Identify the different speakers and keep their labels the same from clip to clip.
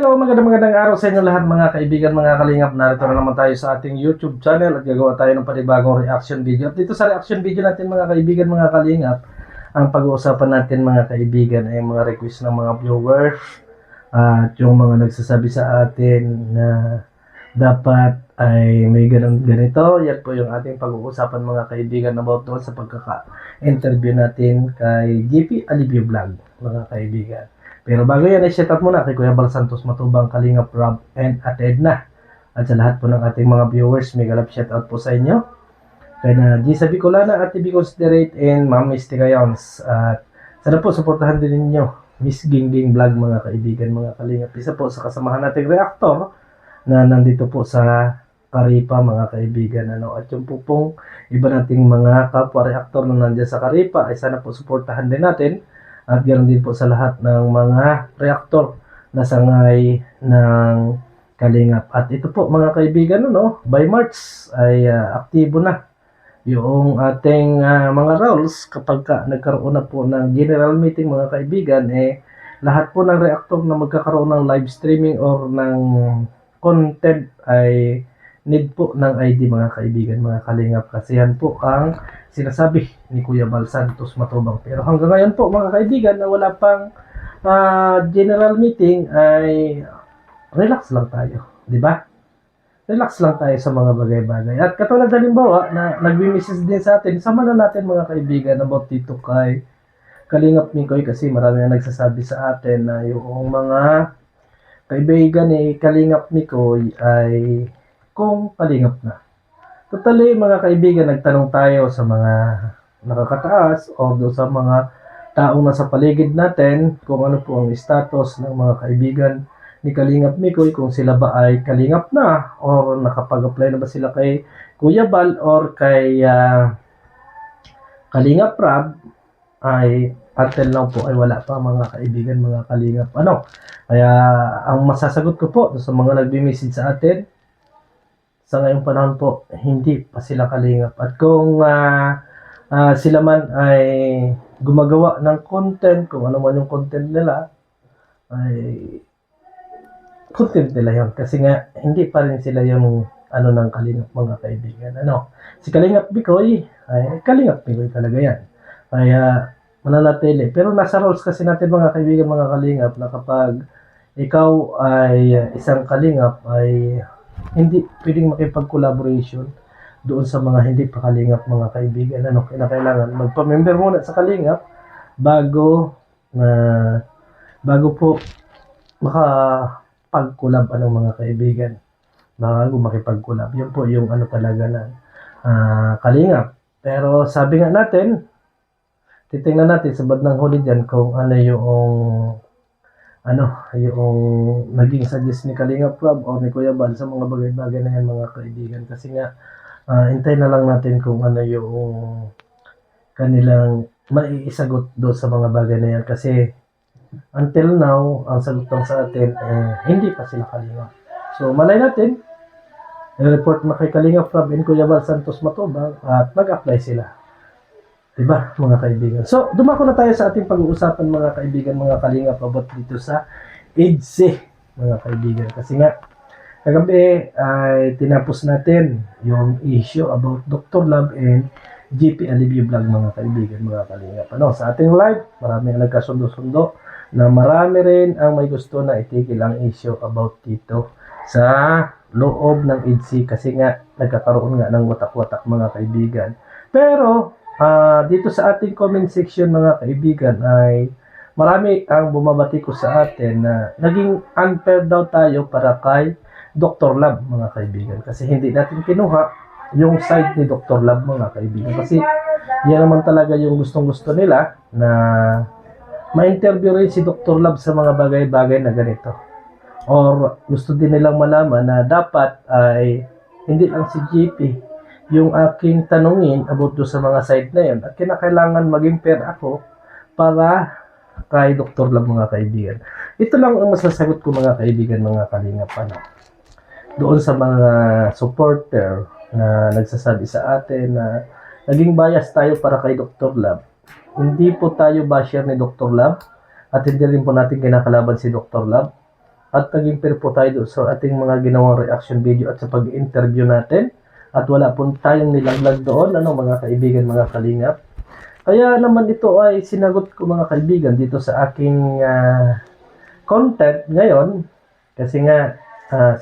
Speaker 1: Hello, magandang araw sa inyo lahat mga kaibigan, mga kalingap. Narito na naman tayo sa ating YouTube channel at gagawa tayo ng panibagong reaction video. At dito sa reaction video natin mga kaibigan, mga kalingap, ang pag-uusapan natin mga kaibigan ay mga request ng mga viewers at yung mga nagsasabi sa atin na dapat ay may ganito. Yan po yung ating pag-uusapan mga kaibigan about doon sa pagkaka-interview natin kay GP Alivio Vlog mga kaibigan. Pero bago yan, i-shout out muna kay Kuya Bal Santos Matubang, Kalingap Rob, and Ate Edna. At sa lahat po ng ating mga viewers, may galap shout out po sa inyo. Kaya na Gisa Bicolana, Ate Bi Considerate, and Ma'am Misty Gayons. At sana po, supportahan din ninyo Miss Gingging Vlog mga kaibigan, mga kalingap. Isa po sa kasamahan nating reactor na nandito po sa Karipa mga kaibigan. At yung po pong iba nating mga kapwa reactor na nandiyan sa Karipa, ay sana po supportahan din natin. At ganoon din po sa lahat ng mga reaktor na sangay ng Kalingap. At ito po mga kaibigan, by March ay aktibo na yung ating mga roles kapag nagkaroon na po ng general meeting mga kaibigan. Lahat po ng reaktor na magkakaroon ng live streaming or ng content ay need po ng ID mga kaibigan, mga kalingap. Kasi yan po ang sinasabi ni Kuya Bal Santos Matubang. Pero hanggang ngayon po mga kaibigan na wala pang general meeting ay relax lang tayo. Di ba? Relax lang tayo sa mga bagay-bagay. At katulad halimbawa na nagbi-message din sa atin, sama na natin mga kaibigan about dito kay Kalingap Mikoy kasi marami na nagsasabi sa atin na yung mga kaibigan ni Kalingap Mikoy ay kung kalingap na. Totally mga kaibigan, nagtanong tayo sa mga nakakataas o doon sa mga taong nasa paligid natin kung ano po ang status ng mga kaibigan ni Kalingap Mikoy, kung sila ba ay kalingap na o nakapag-apply na ba sila kay Kuya Bal or kay Kalingap Rob, ay until now po ay wala pa mga kaibigan, mga kalingap. Kaya ang masasagot ko po sa mga nagbi-message sa atin, sa ngayong panahon po, hindi pa sila kalingap. At kung sila man ay gumagawa ng content, kung ano man yung content nila, ay content nila yun. Kasi nga, hindi pa rin sila yung ng kalingap mga kaibigan. Si Kalingap Bikoy, ay Kalingap Bikoy talaga yan. Kaya, mananatili. Pero nasa roles kasi natin mga kaibigan, mga kalingap, na kapag ikaw ay isang kalingap, ay hindi pwedeng makipag-collaboration doon sa mga hindi pa kalingap mga kaibigan. Kailangan magpa-member muna sa kalingap bago po makapag-collab mga kaibigan. Bago makipag-collab. Yun po yung talaga ng kalingap. Pero sabi nga natin, titingnan natin sa bandang huli dyan kung yung naging suggest ni Kalingap Rob o ni Kuya Bal sa mga bagay-bagay na yan mga kaibigan. Kasi nga, hintay na lang natin kung ano yung kanilang maiisagot doon sa mga bagay na yan. Kasi until now, ang sagot lang sa atin hindi pa sila kalingap. So, malay natin, i-report na kay Kalingap Rob and Kuya Bal Santos Matubang at mag-apply sila. Diba mga kaibigan? So, dumako na tayo sa ating pag-uusapan mga kaibigan, mga kalingap about dito sa EDSI mga kaibigan. Kasi nga, kagabi ay tinapos natin yung issue about Dr. Love and GP Alivio Vlog mga kaibigan, mga kalingap. Sa ating live, marami ang nagkasundo-sundo na marami rin ang may gusto na itigil ang issue about dito sa loob ng EDSI kasi nga nagkakaroon nga ng watak-watak mga kaibigan. Pero dito sa ating comment section mga kaibigan ay marami ang bumabati ko sa atin na naging unfair daw tayo para kay Dr. Love mga kaibigan. Kasi hindi natin kinuha yung side ni Dr. Love mga kaibigan. Kasi yan naman talaga yung gustong-gusto nila na ma-interview rin si Dr. Love sa mga bagay-bagay na ganito. Or gusto din nilang malaman na dapat ay hindi lang si GP yung aking tanungin about do sa mga side na yun. At kinakailangan maging fair ako para kay Dr. Love mga kaibigan. Ito lang ang masasagot ko mga kaibigan, mga kalingap. Doon sa mga supporter na nagsasabi sa atin na naging bias tayo para kay Dr. Love. Hindi po tayo basher ni Dr. Love at hindi rin po natin kinakalaban si Dr. Love. at naging fair po tayo sa ating mga ginawang reaction video at sa pag-interview natin. At wala po tayong nilaglag doon, mga kaibigan, mga kalingap. Kaya naman ito ay sinagot ko mga kaibigan dito sa aking content ngayon. Kasi nga,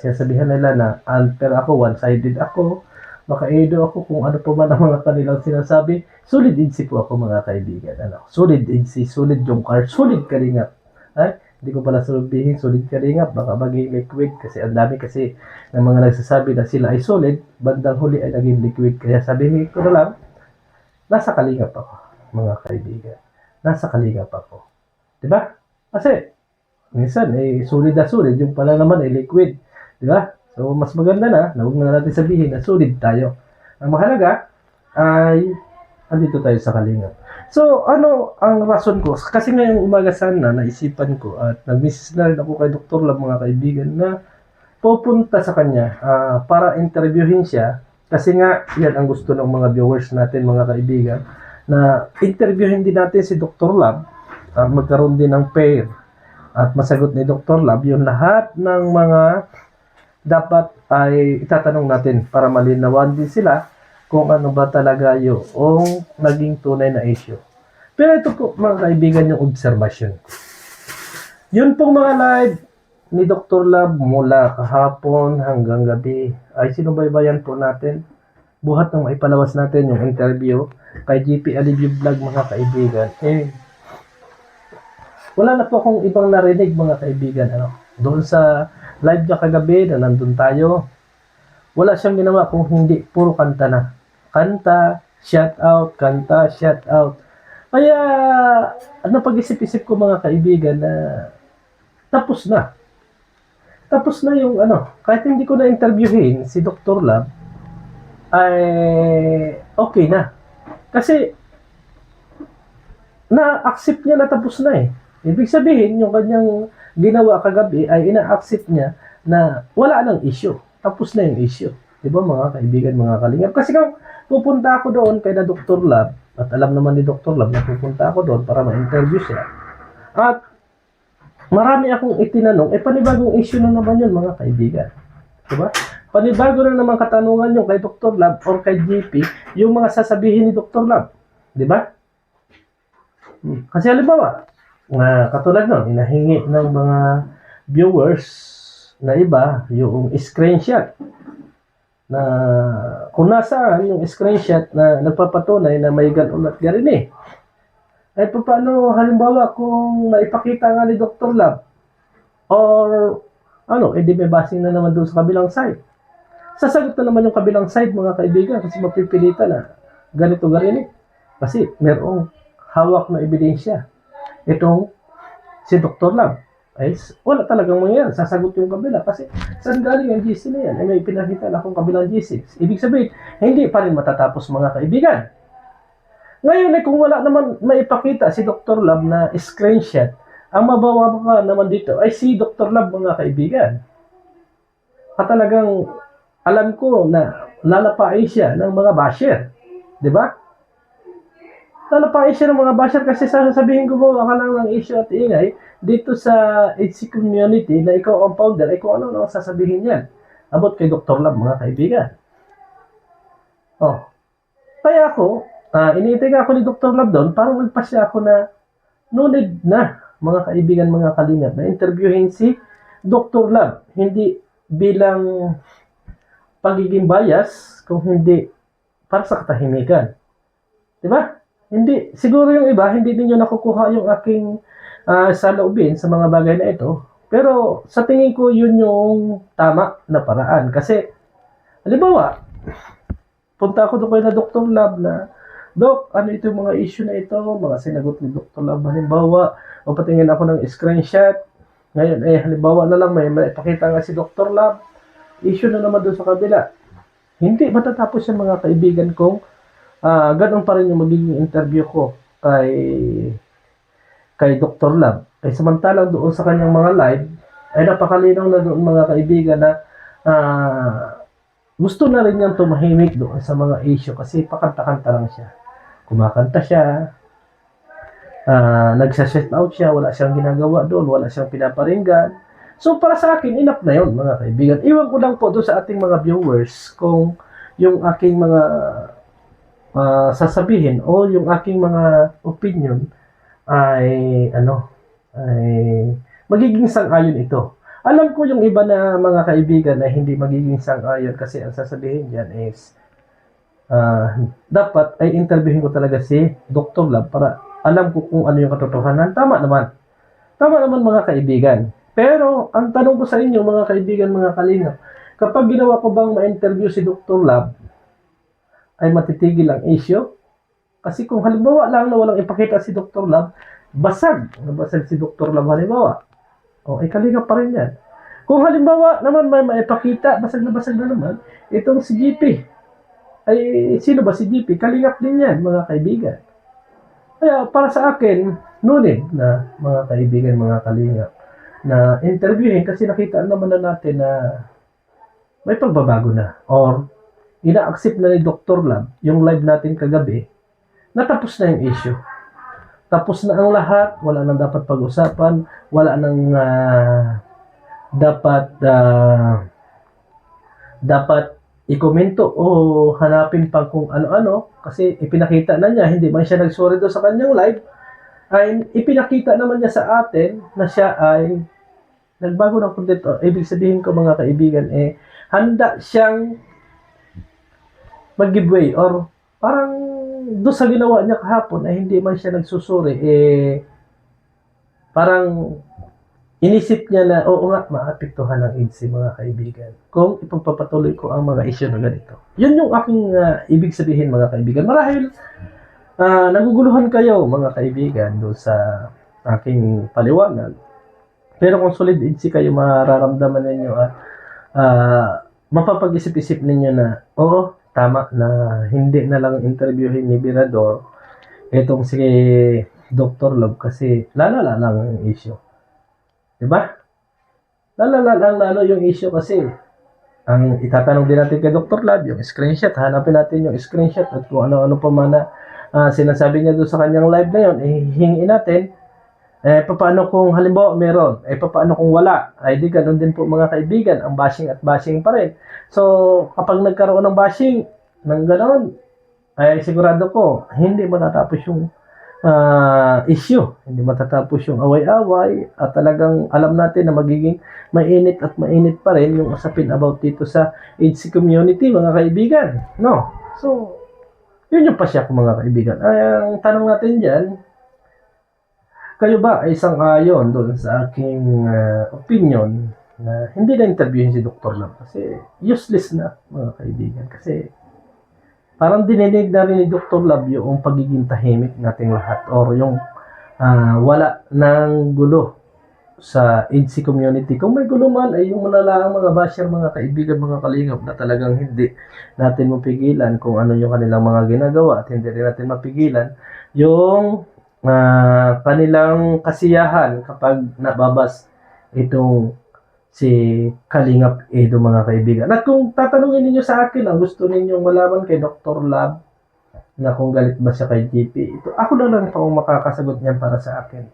Speaker 1: sinasabihan nila na unfair ako, one-sided ako, makaido ako kung ano po man ang mga kanilang sinasabi. Solid edsi po ako mga kaibigan. Solid edsi, solid jungkar, solid kalingap. Hindi ko pala sabihin solid kalingap, baka maging liquid kasi ang dami kasi ng mga nagsasabi na sila ay solid, bandang huli ay naging liquid. Kaya sabihin ko na lang, nasa kalingap ako mga kaibigan. Nasa kalingap ako. Diba? Kasi minsan solid na solid, yung pala naman ay liquid. Diba? So mas maganda na huwag na natin sabihin na solid tayo. Ang mahalaga ay andito tayo sa kalingap. So, ano ang rason ko? Kasi ngayong umaga sana, naisipan ko at nag-message na rin ako kay Dr. Love mga kaibigan na pupunta sa kanya para interviewin siya. Kasi nga, yan ang gusto ng mga viewers natin mga kaibigan na interviewin din natin si Dr. Love at magkaroon din ng pair at masagot ni Dr. Love yung lahat ng mga dapat ay itatanong natin para malinawan din sila kung ano ba talaga yung naging tunay na issue. Pero ito po mga kaibigan yung observation. Yun pong mga live ni Dr. Love mula kahapon hanggang gabi ay sinubaybayan po natin. Buhat ng maipalawas natin yung interview kay GP Alivio Vlog mga kaibigan. Wala na po akong ibang narinig mga kaibigan. Doon sa live niya kagabi na nandun tayo, wala siyang ginawa kung hindi puro kanta na. Kanta, shout out, kanta, shout out. Kaya, pag-isip-isip ko mga kaibigan na tapos na. Tapos na yung kahit hindi ko na-interviewin si Dr. Love, ay okay na. Kasi, na-accept niya na tapos na eh. Ibig sabihin, yung kanyang ginawa kagabi ay ina-accept niya na wala nang issue. Tapos na yung issue. Diba mga kaibigan, mga kalingap? Kasi kung pupunta ako doon kay na Dr. Love, at alam naman ni Dr. Love na pupunta ako doon para ma-interview siya, at marami akong itinanong, panibagong issue na naman yun mga kaibigan. Diba? Panibago na naman katanungan yung kay Dr. Love or kay GP, yung mga sasabihin ni Dr. Love. Diba? Kasi halimbawa, katulad nun, inahingi ng mga viewers na iba yung screenshot na kung nasaan yung screenshot na nagpapatunay na may ganun at garin ay paano halimbawa kung naipakita nga ni Dr. Love or edi may basing na naman doon sa kabilang side. Sasagot na naman yung kabilang side mga kaibigan kasi mapipilitan na ganito garin kasi merong hawak na ebidensya itong si Dr. Love. Ay wala talagang mangyayari. Sasagot yung kabila kasi saan galing ang GC na yan? Ay may pinakita na akong kabilang GC. Ibig sabihin, hindi pa rin matatapos mga kaibigan. Ngayon kung wala naman maipakita si Dr. Love na screenshot, ang mabawa pa naman dito ay si Dr. Love mga kaibigan. At talagang alam ko na lalapain siya ng mga basher. Diba? Lalapain siya ng mga basher kasi sasabihin ko mo baka lang ng issue at ingay dito sa HC community na ikaw ang founder ay kung ano nang sasabihin yan about kay Dr. Love mga kaibigan. Kaya ako iniintay ako ni Dr. Love doon para magpasya ako na no need na mga kaibigan, mga kalingap na interviewin si Dr. Love, hindi bilang pagiging bias kung hindi para sa katahimikan. Diba? Hindi, siguro yung iba, hindi ninyo nakukuha yung aking saloobin sa mga bagay na ito. Pero sa tingin ko, yun yung tama na paraan. Kasi, halimbawa, punta ako doon na Dr. Love na, Doc, ano ito yung mga issue na ito? Mga sinagot ni Dr. Love, halimbawa, o patingin ako ng screenshot. Ngayon, halimbawa na lang, may ipakita nga si Dr. Love, issue na naman doon sa kabila. Hindi matatapos yung mga kaibigan kong ganun pa rin yung magiging interview ko kay Dr. Love. Samantalang doon sa kanyang mga live, ay napakalinaw na doon mga kaibigan na gusto na rin niyang tumahimik doon sa mga issue kasi pakanta-kanta lang siya. Kumakanta siya, nagsa-shout out siya, wala siyang ginagawa doon, wala siyang pinaparinggan. So para sa akin, enough na yun mga kaibigan. Iwan ko lang po doon sa ating mga viewers kung yung aking mga sasabihin o yung aking mga opinion ay magiging sang-ayon ito. Alam ko yung iba na mga kaibigan na hindi magiging sang-ayon kasi ang sasabihin diyan is dapat ay interviewin ko talaga si Dr. Lab para alam ko kung ano yung katotohanan. Tama naman. Tama naman mga kaibigan. Pero ang tanong ko sa inyo mga kaibigan, mga kalingap, kapag ginawa ko bang ma-interview si Dr. Lab, ay matitigil ang issue? Kasi kung halimbawa lang na walang ipakita si Dr. Lab, nabasag si Dr. Lab halimbawa, o kalingap pa rin yan. Kung halimbawa naman may maipakita, basag na naman, itong si GP, ay sino ba si GP? Kalingap din yan mga kaibigan. Kaya para sa akin, no need na mga kaibigan, mga kalingap, na interviewin kasi nakita naman na natin na may pagbabago na or ina-accept na ni Dr. Lab yung live natin kagabi, natapos na yung issue. Tapos na ang lahat, wala nang dapat pag-usapan, wala nang dapat ikomento o hanapin pang kung ano-ano kasi ipinakita na niya, hindi man siya nagsorry doon sa kanyang live, ay ipinakita naman niya sa atin na siya ay nagbago ng content. Ibig sabihin ko mga kaibigan, handa siyang mag-giveaway or parang doon sa ginawa niya kahapon ay hindi man siya nagsusuri, parang inisip niya na, oo nga, maapektuhan ng AIDS mga kaibigan kung ipagpapatuloy ko ang mga issue na ganito. Yun yung aking ibig sabihin mga kaibigan. Marahil naguguluhan kayo mga kaibigan doon sa aking paliwanag. Pero kung solid AIDS kayo, mararamdaman ninyo at mapapag-isip-isip ninyo na, oo, tama na hindi na lang interviewin ni Birador itong si Dr. Love kasi lalala lang ang issue. Diba? Lalo yung issue kasi ang itatanong din natin kay Dr. Lab, yung screenshot, hanapin natin yung screenshot at kung ano-ano pa man na sinasabi niya doon sa kanyang live na yun, hingin natin, paano kung halimbawa meron, paano kung wala, ay di ganun din po mga kaibigan, ang bashing at bashing pa rin. So, kapag nagkaroon ng bashing ng gano'n, ay sigurado ko, hindi matatapos yung issue. Hindi matatapos yung away-away at talagang alam natin na magiging mainit at mainit pa rin yung usapin about dito sa AIDS community mga kaibigan. No? So, yun yung pasya ko mga kaibigan. Ang tanong natin dyan, kayo ba ay sang-ayon doon sa aking opinion na hindi na interviewin si Dr. Lam kasi useless na mga kaibigan kasi parang dininig na rin ni Dr. Lab yung pagiging tahimik nating lahat or yung wala ng gulo sa AIDS community. Kung may gulo man ay yung malalaang mga basher, mga kaibigan, mga kalingap na talagang hindi natin mapigilan kung ano yung kanilang mga ginagawa at hindi rin natin mapigilan yung kanilang kasiyahan kapag nababas itong si Kalingap Edo mga kaibigan. At kung tatanungin ninyo sa akin, ang gusto ninyong malaman kay Dr. Lab na kung galit ba siya kay GP, ito, ako na lang po makakasagot niyan para sa akin.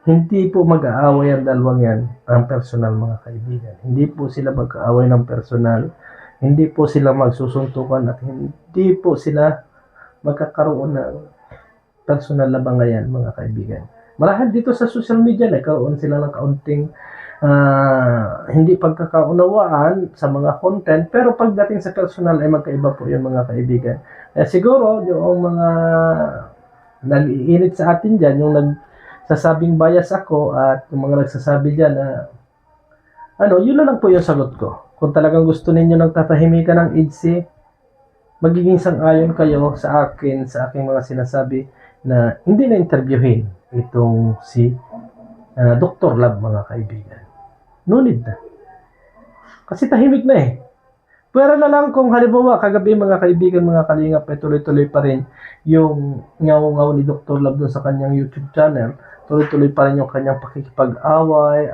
Speaker 1: Hindi po mag-aaway ang dalawang yan ang personal mga kaibigan. Hindi po sila mag-aaway ng personal. Hindi po sila magsusuntukan at hindi po sila magkakaroon ng personal na bangayan mga kaibigan. Marahil dito sa social media nagkaroon sila ng kaunting hindi pagkakaunawaan sa mga content, pero pagdating sa personal ay magkaiba po yung mga kaibigan. Siguro yung mga nag-iinit sa atin dyan, yung nagsasabing bias ako at yung mga nagsasabi dyan na yun na lang po yung sagot ko. Kung talagang gusto ninyo ng tatahimikan ng IDSI, magiging sang-ayon kayo sa akin, sa aking mga sinasabi na hindi na interviewin itong si Dr. Lab mga kaibigan. No need na. Kasi tahimik na Pero na lang kung halimbawa kagabi mga kaibigan, mga kalingap, tuloy-tuloy pa rin yung ngaw-ngaw ni Dr. Lab doon sa kanyang YouTube channel. Tuloy-tuloy pa rin yung kanyang pakikipag-away,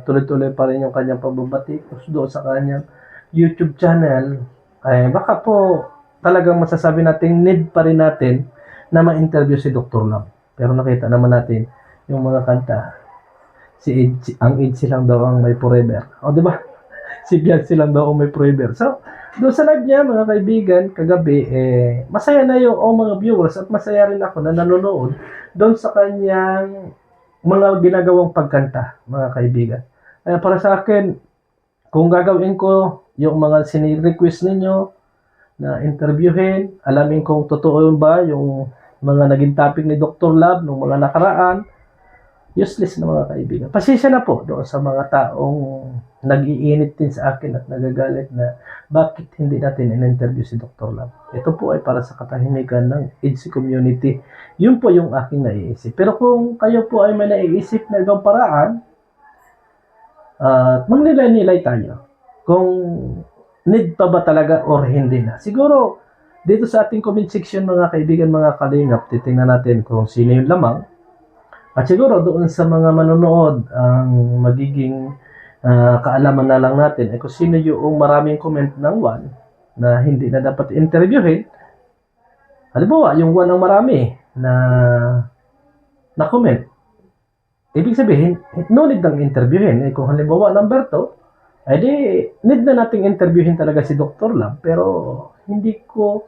Speaker 1: tuloy-tuloy pa rin yung kanyang pagbabatikos doon sa kanyang YouTube channel. Ay baka po talagang masasabi natin need pa rin natin na ma-interview si Dr. Lab. Pero nakita naman natin yung mga kanta. ang AIDS lang daw ang may forever. O, di ba? Si Beyonce lang daw ang may forever. So, doon sa live niya, mga kaibigan, kagabi, masaya na yung mga viewers at masaya rin ako na nanonood doon sa kanyang mga ginagawang pagkanta, mga kaibigan. Kaya para sa akin, kung gagawin ko yung mga sini-request ninyo na interviewin, alamin kung totoo yun ba yung mga naging topic ni Dr. Love nung mga nakaraan, useless na mga kaibigan. Pasensya na po doon sa mga taong nag-iinit din sa akin at nagagalit na bakit hindi natin in-interview si Dr. Love. Ito po ay para sa katahimikan ng AIDS community. Yun po yung aking naiisip. Pero kung kayo po ay may naiisip na ibang paraan, magnilay-nilay tayo. Kung need pa ba talaga or hindi na. Siguro, dito sa ating comment section mga kaibigan, mga kalingap, titingnan natin kung sino yung lamang. At siguro doon sa mga manonood, ang magiging kaalaman na lang natin ay kung sino yung maraming comment ng one na hindi na dapat interviewin. Halimbawa, yung one ang marami na comment. Ibig sabihin, no need nang interviewin. Kung halimbawa number 2, ay di need na nating interviewin talaga si Dr. Love. Pero hindi ko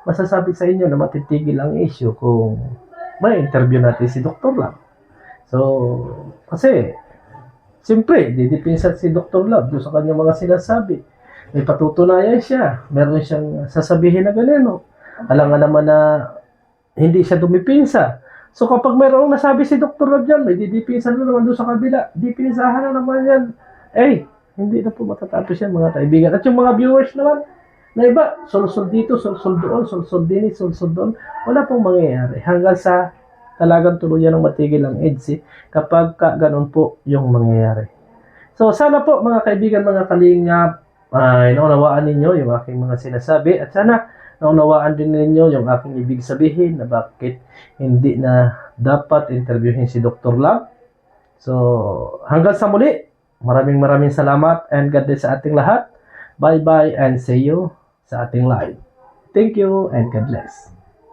Speaker 1: masasabi sa inyo na matitigil ang issue kung may interview natin si Dr. Love. So, kasi, siyempre, didipinsa si Dr. Love doon sa kanyang mga sinasabi. May patutunayan siya. Meron siyang sasabihin na ganun. Alam nga naman na hindi siya dumipinsa. So, kapag mayroong nasabi si Dr. Love dyan, may didipinsa na naman doon sa kabila. Dipinsahan na naman yan. Hindi na po matatapos yan, mga kaibigan. At yung mga viewers naman, na iba, sulsol dito, sulsol doon, sulsol din, sulsol doon. Wala pong mangyayari. Hanggang sa talagang tuluyan ng matigil ang AIDS kapag ganun po yung mangyayari. So, sana po mga kaibigan, mga kalingap, naunawaan ninyo yung aking mga sinasabi at sana naunawaan din ninyo yung aking ibig sabihin na bakit hindi na dapat interviewin si Dr. Love. So, hanggang sa muli, maraming salamat and God bless sa ating lahat. Bye-bye and see you sa ating live. Thank you and God bless.